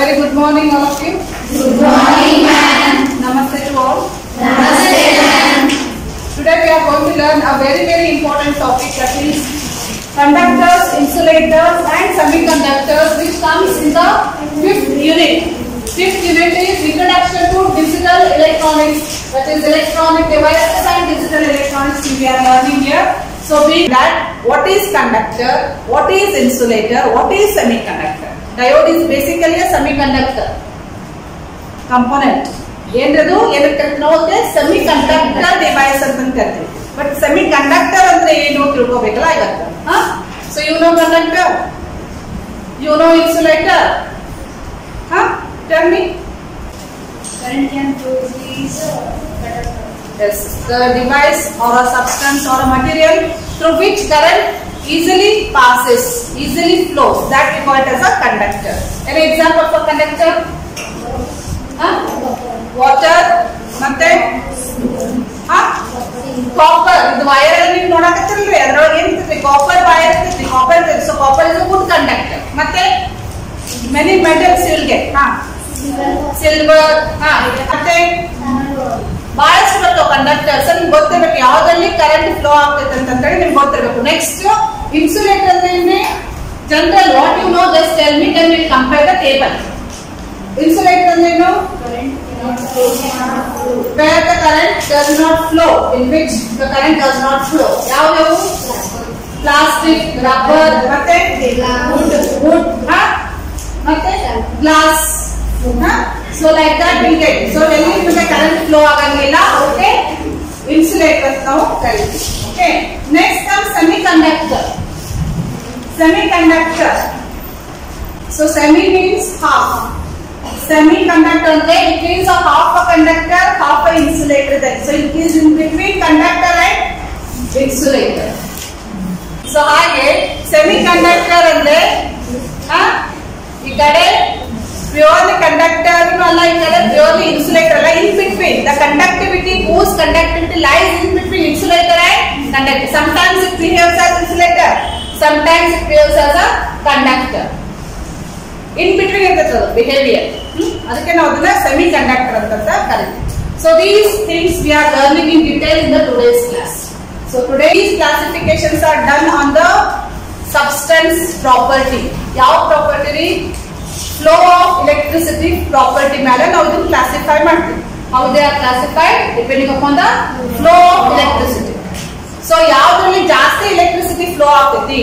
very good morning all of you. Good morning, ma'am. Namaste to all. Namaste, ma'am. Today we are going to learn a very important topic, that is conductors, insulators and semiconductors, which comes in the fifth unit. Fifth unit is Introduction to Digital Electronics, that is electronic devices and digital electronics we are learning here. So being that, what is conductor, what is insulator, what is semiconductor? Diode is basically a semiconductor component. ಏನದು ನಾವು semiconductor device ಅಂತ ಕರಿತೀವಿ. But semiconductor ಅಂದ್ರೆ ಏನು ತಿಳ್ಕೋಬೇಕಲ್ಲ ಇವತ್ತು. So you know conductor, you know insulator. Tell me. Current can flow is conductor. Yes, the device or a substance or a material through which current easily passes, easily flows. That we call it as a conductor. Any example for conductor? Water, ಮತ್ತೆ copper. ಇದು wire ಅಲ್ಲಿ ನೀವು ನೋಡಕತ್ತಿರಲ್ರಿ, ಅದರೊಳಗೆ ಏನಿರ್ತೈತಿ? Copper wire ಇರ್ತೈತಿ. Copper ಇರ್ತೈತಿ. So copper is a good conductor. ಮತ್ತೆ many metals you will get. Silver. ಮತ್ತೆ ಬಹಳಷ್ಟು ಬರ್ತಾವ ಕಂಡಕ್ಟರ್ಸ್. ನಿಮ್ಗೆ ಗೊತ್ತಿರಬೇಕು ಯಾವ್ದ್ರಲ್ಲಿ ಕರೆಂಟ್ ಫ್ಲೋ ಆಗ್ತೈತೆ ಅಂತ ಹೇಳಿ ನಿಮ್ಗೆ ಗೊತ್ತಿರಬೇಕು. ನೆಕ್ಸ್ಟ್ ಇನ್ಸುಲೇಟರ್ ಅಂದ್ರೆ general what you know, just tell me, then will compare the table. Insulator ಅಂದ್ರೆ ಏನು? Where the current does not flow, in which the current does not flow. ಯಾವ್ಯಾವು? ಪ್ಲಾಸ್ಟಿಕ್, ರಬ್ಬರ್, ಮತ್ತೆ ವುಡ್, ಮತ್ತೆ glass. So like that we get. So ಎಲ್ಲಿ ನಿಮಗೆ current flow ಆಗಂಗಿಲ್ಲ, okay, insulator ನಾವು ಕರಿತೀವಿ. Okay, next comes semiconductor. Semiconductor. So semi means half. Semiconductor ಅಂದ್ರೆ it is a half a conductor, half a insulator. So it is in between conductor and insulator. So ಹಾಗೆ semiconductor ಅಂದ್ರೆ ಈ ಕಡೆ purely conductor ಅಲ್ಲ, ಈ ಕಡೆ purely insulator ಅಲ್ಲ, in between. The conductivity, whose conductivity lies in between insulator and conductor. Sometimes it behaves as insulator, sometimes it behaves as a conductor. In between ಇರ್ತದೆ behavior. ಅದಕ್ಕೆ ನಾವು ಅದನ್ನ semiconductor ಅಂತ ಕರಿತೀವಿ. So these things we are learning in detail in the today's class. So today's classifications are done on the substance property. ಯಾವ property? Flow of electricity property ಮೇಲೆ ನಾವು ಇದನ್ನ ಕ್ಲಾಸಿಫೈ ಮಾಡ್ತೀವಿ. How they are classified? Depending upon the flow of electricity. So ಯಾವ್ದ್ರಲ್ಲಿ ಜಾಸ್ತಿ electricity flow ಆಗ್ತೈತಿ,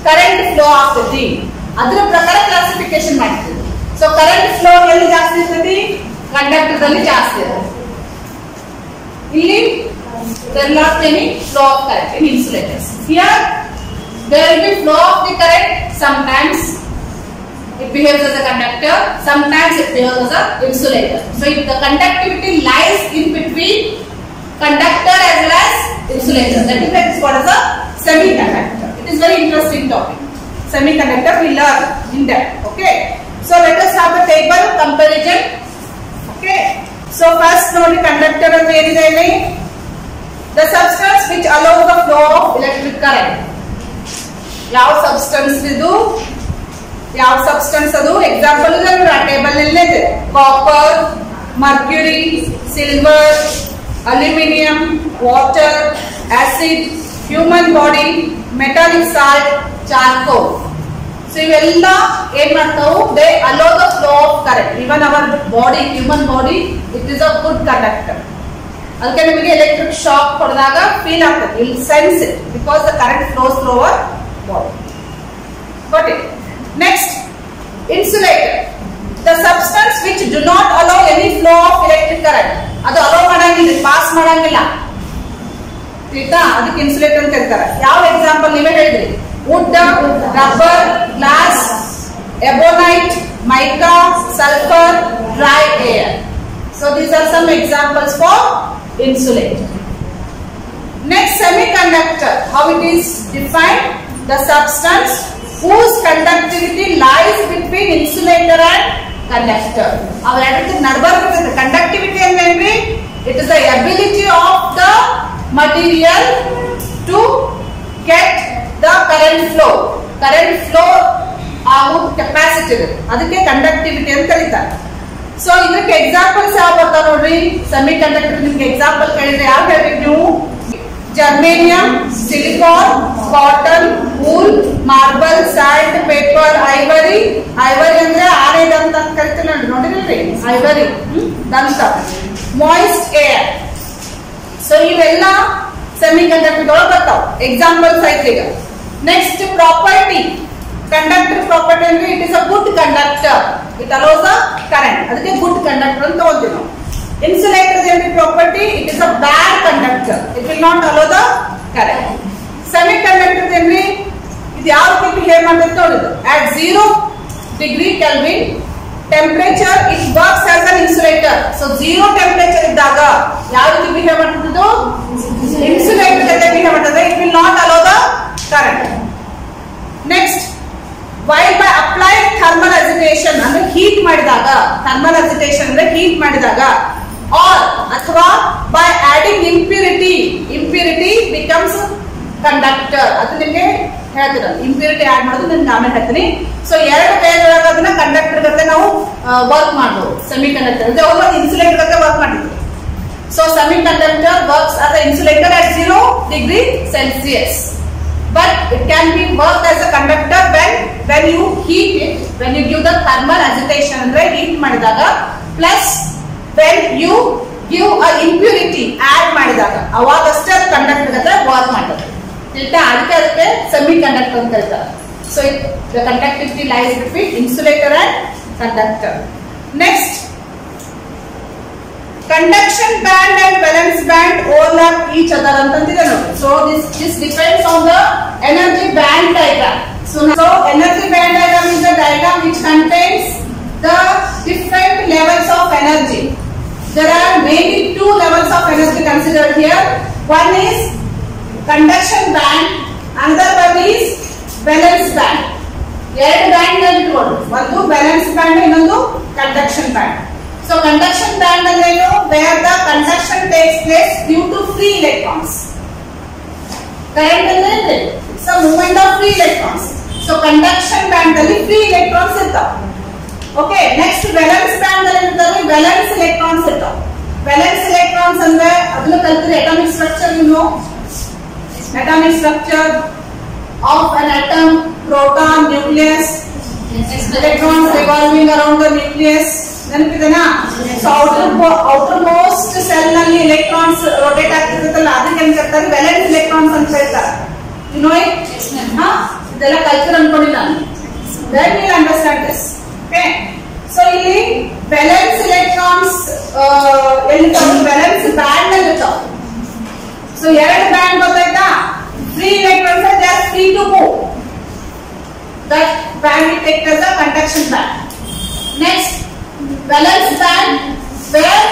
current flow ಆಗ್ತೈತಿ, ಅದರ ಪ್ರಕಾರ ಕ್ಲಾಸಿಫಿಕೇಶನ್ ಮಾಡ್ತೀವಿ. ಸೊ ಕರೆಂಟ್ ಫ್ಲೋ ಎಲ್ಲಿ ಜಾಸ್ತಿ ಇರ್ತೈತಿ? ಕಂಡಕ್ಟರ್ ದಲ್ಲಿ ಜಾಸ್ತಿ ಇರ್ತೈತಿ. ಇಲ್ಲಿ there will not be any flow of current in insulators. Here there will be flow of the current. Sometimes it behaves as a conductor, sometimes it behaves as a insulator. So if the conductivity lies in between conductor as well as insulator, that is what is a semiconductor. It is very interesting topic. Semiconductor we learn in depth. Okay, so let us have a table comparison. Okay, so first nodi conductor ante enide illi, the substance which allows the flow of electric current. Yav substance idu, ಯಾವ substance ಅದು? Example table ನಲ್ಲಿ ಇದೆ. Copper, mercury, silver, aluminium, water, acid, human body, metallic salt, charcoal. So ಇವೆಲ್ಲ ಏನ್ ಮಾಡ್ತಾವು? They hello the flow of current. Even our body, human body, it is a good conductor. ಅದಕ್ಕೆ ನಿಮಗೆ electric shock ಹೊಡೆದಾಗ feel ಆಗ್ತದೆ, will sense it, because the current flows through our body. got it? Next, insulator, the substance which do not allow any flow of electric current. ಅದು hello ಮಾಡಂಗಿಲ್ಲ, pass ಮಾಡಂಗಿಲ್ಲ, ಆಯ್ತಾ? ಅದಕ್ಕೆ insulator ಅಂತ ಕರೀತಾರೆ. ಯಾವ ಎಕ್ಸಾಂಪಲ್ ನೀವೇ ಹೇಳಿದ್ರಿ? Wood, rubber, glass, ebonite, mica, sulphur, dry air. So these are some examples for insulator. Next, semiconductor, how it is defined? The substance whose conductivity lies between insulator and conductor. Our attitude narbarbirtade. Conductivity ಅಂದ್ರೆ it is the ability of the material to get the current flow. Current flow ಹಾಗೂ capacity ಇರುತ್ತೆ, ಅದಕ್ಕೆ conductivity ಅಂತ ಕರೀತಾರೆ. So ಇದಕ್ಕೆ examples ಯಾವ ಬರ್ತಾವ ನೋಡ್ರಿ. ಸೆಮಿ ಕಂಡಕ್ಟರ್ ನಿಮ್ಗೆ ಎಕ್ಸಾಂಪಲ್ ಕೇಳಿದ್ರೆ ಯಾವ ಹೇಳ್ಬೇಕು ನೀವು? Germanium, silicon, cotton, wool, marble, sand, paper, ivory. Ivory ಅಂದ್ರೆ ಆನೆ ದಂತ ಅಂತ ಕರಿತೀವಿ ನೋಡಿದ್ರಿ, ಐವರಿ ದಂತ. Moist air. ಸೊ ಇವೆಲ್ಲ ಸೆಮಿ ಕಂಡಕ್ಟರ್ ಒಳಗೆ ಬರ್ತಾವ. ಎಕ್ಸಾಂಪಲ್ಸ್ ಐತಿ ಈಗ. Next property. ಕಂಡಕ್ಟರ್ ಪ್ರಾಪರ್ಟಿ ಅಂದ್ರೆ it is a good conductor, it allows a current, ಅದಕ್ಕೆ ಗುಡ್ ಕಂಡಕ್ಟರ್ ಅಂತ ತಗೋತೀವಿ ನಾವು. Insulator is property, it is a bad conductor, it will not allow the current. Semiconductor is ಇದು ಯಾವ ರೀತಿ behave ಮಾಡುತ್ತೆ ನೋಡಿದ್ದು. At 0 degree Kelvin temperature it works as an insulator. So 0 temperature ಇದ್ದಾಗ ಯಾವ ರೀತಿ ಬಿಹೇವ್ ಮಾಡುತ್ತೆ? Insulator ಜೊತೆ ಬಿಹೇವ್ ಮಾಡುತ್ತೆ, it will not allow the current. Next, while by applied thermal agitation ಅಂದ್ರೆ ಹೀಟ್ ಮಾಡಿದಾಗ, thermal agitation ಅಂದ್ರೆ ಹೀಟ್ ಮಾಡಿದಾಗ, or ಅಥವಾ by adding impurity becomes conductor. ಅದು ನಿಮಗೆ ಹೇಳ್ತೀನಿ, ಇಂಪ್ಯೂರಿಟಿ ಆಡ್ ಮಾಡೋದು ನಿಮ್ಗೆ ಆಮೇಲೆ ಹೇಳ್ತೀನಿ. ಸೊ ಎರಡು ವೇಳೊಳಗೆ ಅದನ್ನ ಕಂಡಕ್ಟರ್ ಜೊತೆ ನಾವು ವರ್ಕ್ ಮಾಡಬಹುದು. ಸೆಮಿ ಕಂಡಕ್ಟರ್ ಅಂದ್ರೆ ಅವರು ಇನ್ಸುಲೇಟರ್ ಜೊತೆ ವರ್ಕ್ ಮಾಡಿದ್ರು. So semi conductor works as an insulator at 0 degree Celsius. But it can be worked as a conductor when you heat it, when you give the thermal agitation ಅಂದ್ರೆ heat ಮಾಡಿದಾಗ, plus when you give a impurity add ಮಾಡಿದಾಗ ಅವಾಗಷ್ಟೇ conductor ಜೊತೆ work ಮಾಡುತ್ತೆ. ಅದಕ್ಕೆ semi conductor ಅಂತ ಹೇಳ್ತಾರೆ. So the conductivity lies between insulator and conductor. Next, conduction band and valence band overlap each other ಅಂತಂದಿದೆ ನೋಡಿ. So this depends on the energy band diagram. So energy band diagram is a diagram which contains the different levels of energy. There are mainly two levels of energy considered here. One is conduction band, another one is valence band. ಎರಡು band ಇಟ್ಕೊಂಡು, ಒಂದು valence band ಇನ್ನೊಂದು conduction band. So conduction band ಅಂದ್ರೇನು? Where the conduction takes place due to free electrons. Current ಅಂದ್ರೆ it's a movement of free electrons. So conduction band ಅಲ್ಲಿ free electrons ಇರ್ತಾವೆ. Okay, next valence band ಅಲ್ಲಿ ಇರ್ತಾರೆ valence electrons ಇರ್ತಾವೆ. Valence electrons ಅಂದ್ರೆ ಅದನ್ನ ಕಲ್ತಿದ್ರೆ atomic structure you know. Atomic structure of an atom, proton, nucleus, electrons revolving around the nucleus. ನೆನಪಿದೆನಾ? So outermost shell ನಲ್ಲಿ electrons rotate ಆಗ್ತಿರುತ್ತಲ್ಲ, ಅದಕ್ಕೆ ಏನ್ ಕರ್ತಾರೆ? ವ್ಯಾಲೆನ್ಸ್ ಎಲೆಕ್ಟ್ರಾನ್ಸ್ ಅಂತ ಹೇಳ್ತಾರೆ. You know it? ಇದೆಲ್ಲ ಕಲ್ಚರ್ ಅನ್ಕೊಂಡಿಲ್ಲ ನಾನು. Then will understand this. Okay, so ಇಲ್ಲಿ ವ್ಯಾಲೆನ್ಸ್ ಎಲೆಕ್ಟ್ರಾನ್ಸ್ ಎಲ್ಲಿರ್ತಾವೆ? ವ್ಯಾಲೆನ್ಸ್ ಬ್ಯಾಂಡ್ ನಲ್ಲಿ ಇರ್ತಾವೆ. ಸೊ ಎರಡು ಬ್ಯಾಂಡ್ ಗೊತ್ತಾಯ್ತಾ? Free electrons they are free to move. That band we take as a conduction band. Next, valence band where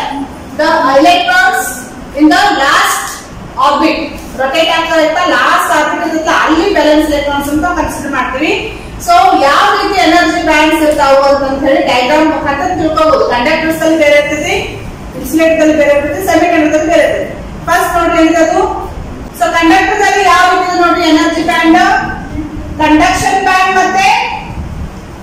the electrons in the last orbit rotate ಆಗ್ತಾ ಇರ್ತಾ, last orbit ಇರುತ್ತೆ, ಅಲ್ಲಿ valence electrons ಅಂತ consider ಮಾಡ್ತೀವಿ. So ಯಾವ ರೀತಿ energy bands ಇರ್ತಾವ ಅಂತ ಹೇಳಿ ಡಯಾಗ್ರಾಮ್ ಮುಖಾಂತರ ತಿಳ್ಕೋಬಹುದು. ಕಂಡಕ್ಟರ್ಸ್ ಅಲ್ಲಿ ಬೇರೆ ಇರ್ತೈತಿ, ಇನ್ಸುಲೇಟರ್ ಅಲ್ಲಿ ಬೇರೆ ಇರ್ತೈತಿ, ಸೆಮಿ ಕಂಡಕ್ಟರ್ ಬೇರೆ ಇರ್ತೈತಿ. ಫಸ್ಟ್ ನೋಡ್ರಿ ಏನಿದೆ? ಸೊ ಕಂಡಕ್ಟರ್ ಅಲ್ಲಿ ಯಾವ ರೀತಿ ನೋಡ್ರಿ ಎನರ್ಜಿ ಬ್ಯಾಂಡ್, ಕಂಡಕ್ಷನ್ ಬ್ಯಾಂಡ್ ಮತ್ತೆ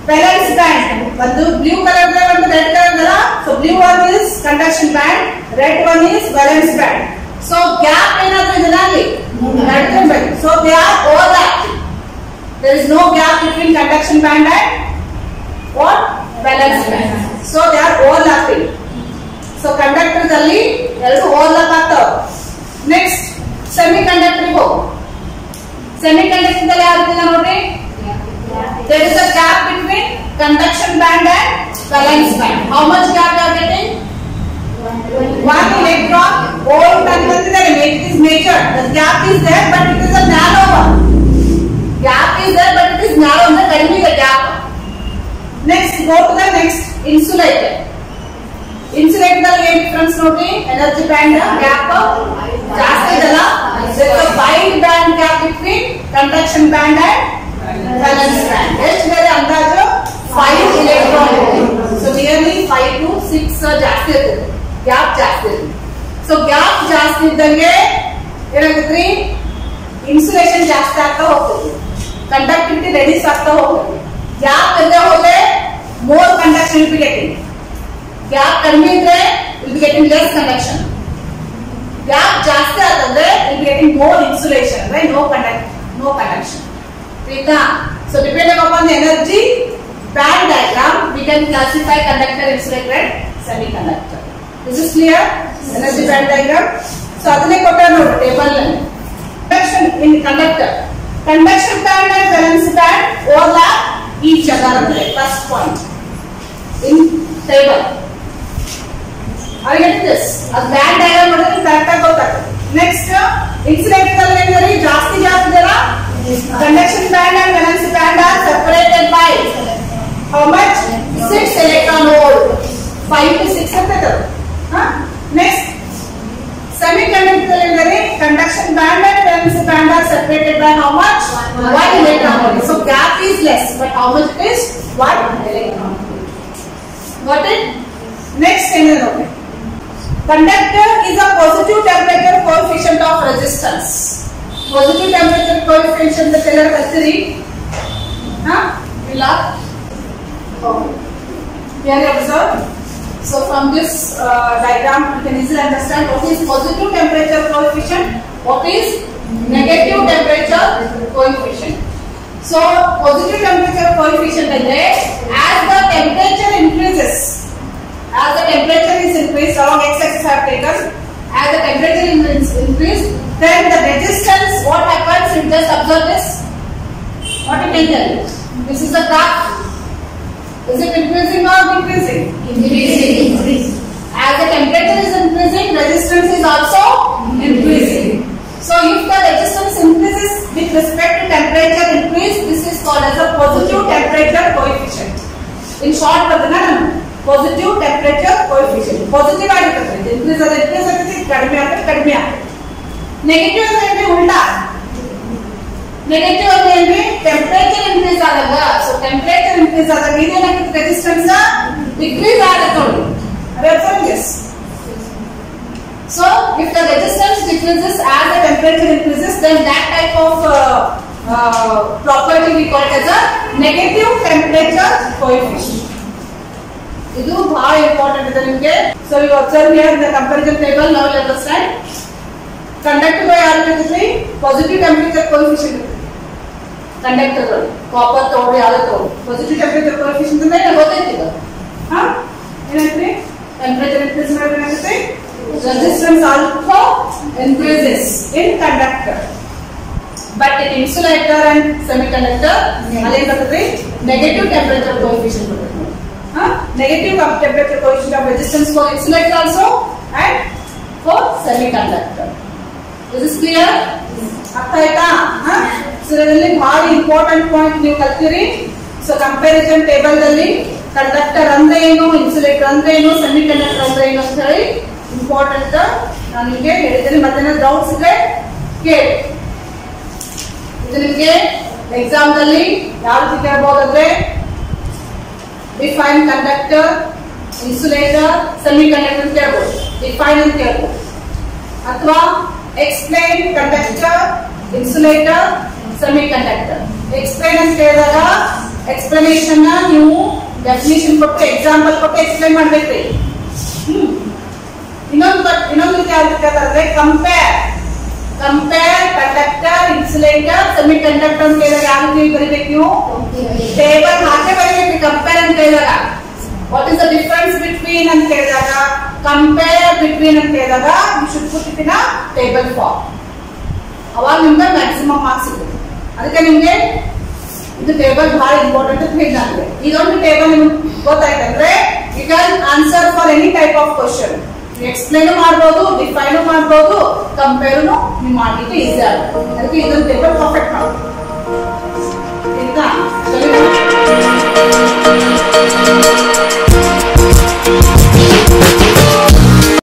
valence band. ಒಂದು ಬ್ಲೂ ಕಲರ್ ಇದೆ, ಒಂದು ರೆಡ್ ಕಲರ್ ಇದೆ. So blue one is conduction band, red one is valence band. So gap ಏನಾದ್ರೂ ಇದೆಯಾ ಅಲ್ಲಿ? So they are overlapping. There is no gap between conduction band and what? valence band. So they are overlapping. So conductors ಅಲ್ಲಿ ಎರಡು overlap ಆಗ್ತಾವ. Next semi conductor ಹೋಗು. Semi conductor ಅಲ್ಲಿ ಯಾವ ರೀತಿ ನೋಡ್ರಿ? There is a gap between conduction band and valence band. How much gap you are getting? 1 electron volt antandidare. It is measured. The gap is there, but it is a narrow one. Gap is there, but it is narrow. ಅಂದ್ರೆ ಕಡಿಮೆ ಇದೆ gap. Next, go to the next insulator. Insulator ನಲ್ಲಿ ಏನು difference ನೋಡಿ? Energy band gap ಜಾಸ್ತಿ ಇದಲ್ಲ. There is a wide band gap between conduction band and valence band. ಎಷ್ಟು ಬೇರೆ ಅಂದಾಜು 5 electron ಇದೆ. So nearly 5 to 6 ಜಾಸ್ತಿ ಇರ್ತದೆ, ಗ್ಯಾಪ್ ಜಾಸ್ತಿ ಇರ್ತದೆ. ಸೊ ಗ್ಯಾಪ್ ಜಾಸ್ತಿ ಇದ್ದಂಗೆ ಏನಾಗುತ್ತೆ? ಇನ್ಸುಲೇಷನ್ ಜಾಸ್ತಿ ಆಗ್ತಾ ಹೋಗ್ತದೆ, ಕಂಡಕ್ಟಿವಿಟಿ ರೆಡ್ಯೂಸ್ ಆಗ್ತಾ ಹೋಗ್ತದೆ. ಗ್ಯಾಪ್ ಇಲ್ಲದೆ ಹೋದ್ರೆ more conduction will be getting. Gap ಕಡಿಮೆ ಇದ್ರೆ will be getting less conduction. Gap ಜಾಸ್ತಿ ಆದ್ರೆ will be getting more insulation, right? No conduction. ಆಯ್ತಾ? So depending upon the energy band diagram, we can classify conductor, insulator, and semiconductor. This is clear? Energy band diagram. So ಅದನ್ನೇ ಕೊಟ್ಟ ನೋಡಿ table ನಲ್ಲಿ. Conduction in conductor. Conduction band and valence band overlap each other ಅಂದ್ರೆ first point in table. Are you getting this? ಅದು band diagram ನೋಡಿದ್ರೆ correct ಆಗಿ ಗೊತ್ತಾಗುತ್ತೆ. Next insulator ಅಲ್ಲಿ ಏನಿದೆ ಜಾಸ್ತಿ ಗ್ಯಾಪ್ ಇದೆಯಲ್ಲ. Conduction band and valence band are separated by how much? 6 electron volt. 5 to 6 ಅಂತ ಇದೆ. Next semiconductor ಅಂದರೆ conduction band and valence band are separated by how much? 1 electron volt. So gap is less, but how much it is? 1 electron volt. Got it? Next ಏನಂದ್ರೆ ನೋಡಿ. Conductor is a positive temperature coefficient of resistance. Positive temperature coefficient ಅಂತ ಎಲ್ಲ ಕಲ್ತಿರಿ. ಇಲ್ಲ? Here you observe. So from this diagram you can easily understand what is positive temperature coefficient, what is negative temperature coefficient. So positive temperature coefficient is as the temperature increases, as the temperature is increased along x-axis I have taken, as the temperature is increased, then the resistance, what happens? You just observe this. What you can tell? This is the graph. Is it increasing or decreasing? Increasing. As the temperature is increasing, resistance is also increasing. So if the resistance increases with respect to temperature increase, this is called as a positive temperature coefficient. In short, positive temperature coefficient. Positive ಆಗಿರುತ್ತೆ. Increase ಆಗುತ್ತೆ, ಕಡಿಮೆ ಆಗುತ್ತೆ. Negative ಅಂದ್ರೆ ಉಲ್ಟಾ. Negative ಅಂದ್ರೆ temperature increase ಆದಾಗ, so temperature increase ಆದಾಗ ಏನಾಗುತ್ತೆ? ರೆಸಿಸ್ಟೆನ್ಸ್ ಡಿಕ್ರೀಸ್ ಆಗುತ್ತೆ ನೋಡಿ. Refer this. So if the resistance decreases as the temperature increases, then that type of property we call it as a negative temperature coefficient. ಇದು ಬಹಳ important ಇದೆ ನಿಮಗೆ. So you observe here in the comparison table. Now let us understand. Conductor ಯಾರು ಇರುತ್ತೆ? Positive temperature coefficient ಇರುತ್ತೆ. Conductor copper ತಗೊಂಡು ಯಾವ್ದು ತಗೊಂಡು positive temperature coefficient ಅಂದ್ರೆ ಗೊತ್ತೈತಿ ಈಗ. ಏನಂದ್ರೆ temperature increase ಮಾಡಿದ್ರೆ ಏನಾಗುತ್ತೆ? Resistance also increases in conductor. But in insulator and semiconductor, ಅದೇನ್ ಬರ್ತದೆ? Negative temperature coefficient ಬರ್ತದೆ. Negative temperature coefficient of resistance for insulator also and for semiconductor. This is clear? ಅರ್ಥ ಆಯ್ತಾ? ಸೊ ಇದರಲ್ಲಿ ಬಹಳ ಇಂಪಾರ್ಟೆಂಟ್ ಪಾಯಿಂಟ್ ನೀವು ಕಲ್ತಿರಿ. ಸೊ ಕಂಪ್ಯಾರಿಸನ್ ಟೇಬಲ್ ದಲ್ಲಿ conductor ಅಂದ್ರೆ ಏನು, ಇನ್ಸುಲೇಟರ್ ಅಂದ್ರೆ ಏನು, ಸೆಮಿಕಂಡಕ್ಟರ್ ಅಂದ್ರೆ ಏನು ಅಂತ ಹೇಳಿ ಇಂಪಾರ್ಟೆಂಟ್ ನಾನು ನಿಮಗೆ ಹೇಳಿದ್ದೀನಿ. ಮತ್ತೆ ಡೌಟ್ಸ್ ಇದ್ರೆ ಕೇಳಿ. ಇದು ನಿಮಗೆ ಎಕ್ಸಾಮ್ ದಲ್ಲಿ ಯಾವ ರೀತಿ ಕೇಳಬಹುದಂದ್ರೆ ಡಿಫೈನ್ ಕಂಡಕ್ಟರ್, ಇನ್ಸುಲೇಟರ್, ಸೆಮಿಕಂಡಕ್ಟರ್ ಕೇಳಬಹುದು. ಡಿಫೈನ್ ಅಂತ ಕೇಳಬಹುದು. ಅಥವಾ explain conductor, insulator, semiconductor. Explain ಅಂತ ಹೇಳಿದಾಗ explanation ನ ನೀವು definition ಕೊಟ್ಟು example ಕೊಟ್ಟು explain ಮಾಡಬೇಕ್ರಿ. ಇನ್ನೊಂದು ಯಾವ್ದು compare conductor, insulator, semiconductor ಅಂತ ಹೇಳಿದಾಗ ಯಾವ ರೀತಿ ಬರೀಬೇಕು ನೀವು? ಟೇಬಲ್ ಹಾಕಿ ಬರೀಬೇಕು. ಕಂಪೇರ್ ಅಂತ ಹೇಳಿದಾಗ what is the difference between ಅಂತ ಹೇಳಿದಾಗ, compare between ಅಂತ ಹೇಳಿದಾಗ you should put it in a table form. ಅವಾಗ ನಿಮ್ಗೆ ಮ್ಯಾಕ್ಸಿಮಮ್ ಮಾರ್ಕ್ಸ್ ಸಿಗುತ್ತೆ. ಅದಕ್ಕೆ ನಿಮ್ಗೆ ಇದು ಟೇಬಲ್ ಬಹಳ ಇಂಪಾರ್ಟೆಂಟ್ ಅಂತ ಹೇಳಿದ್ರೆ ಇದೊಂದು ಟೇಬಲ್ ನಿಮ್ಗೆ ಗೊತ್ತಾಯ್ತಂದ್ರೆ you can answer for any type of question. Explain ಮಾಡಬಹುದು, ಡಿಫೈನ್ ಮಾಡಬಹುದು, ಕಂಪೇರ್ ನೀವು ಮಾಡ್ಲಿಕ್ಕೆ ಈಸಿ ಆಗುತ್ತೆ. ಅದಕ್ಕೆ ಇದೊಂದು ಟೇಬಲ್ ಪರ್ಫೆಕ್ಟ್ ಮಾಡ್ಬೋದು.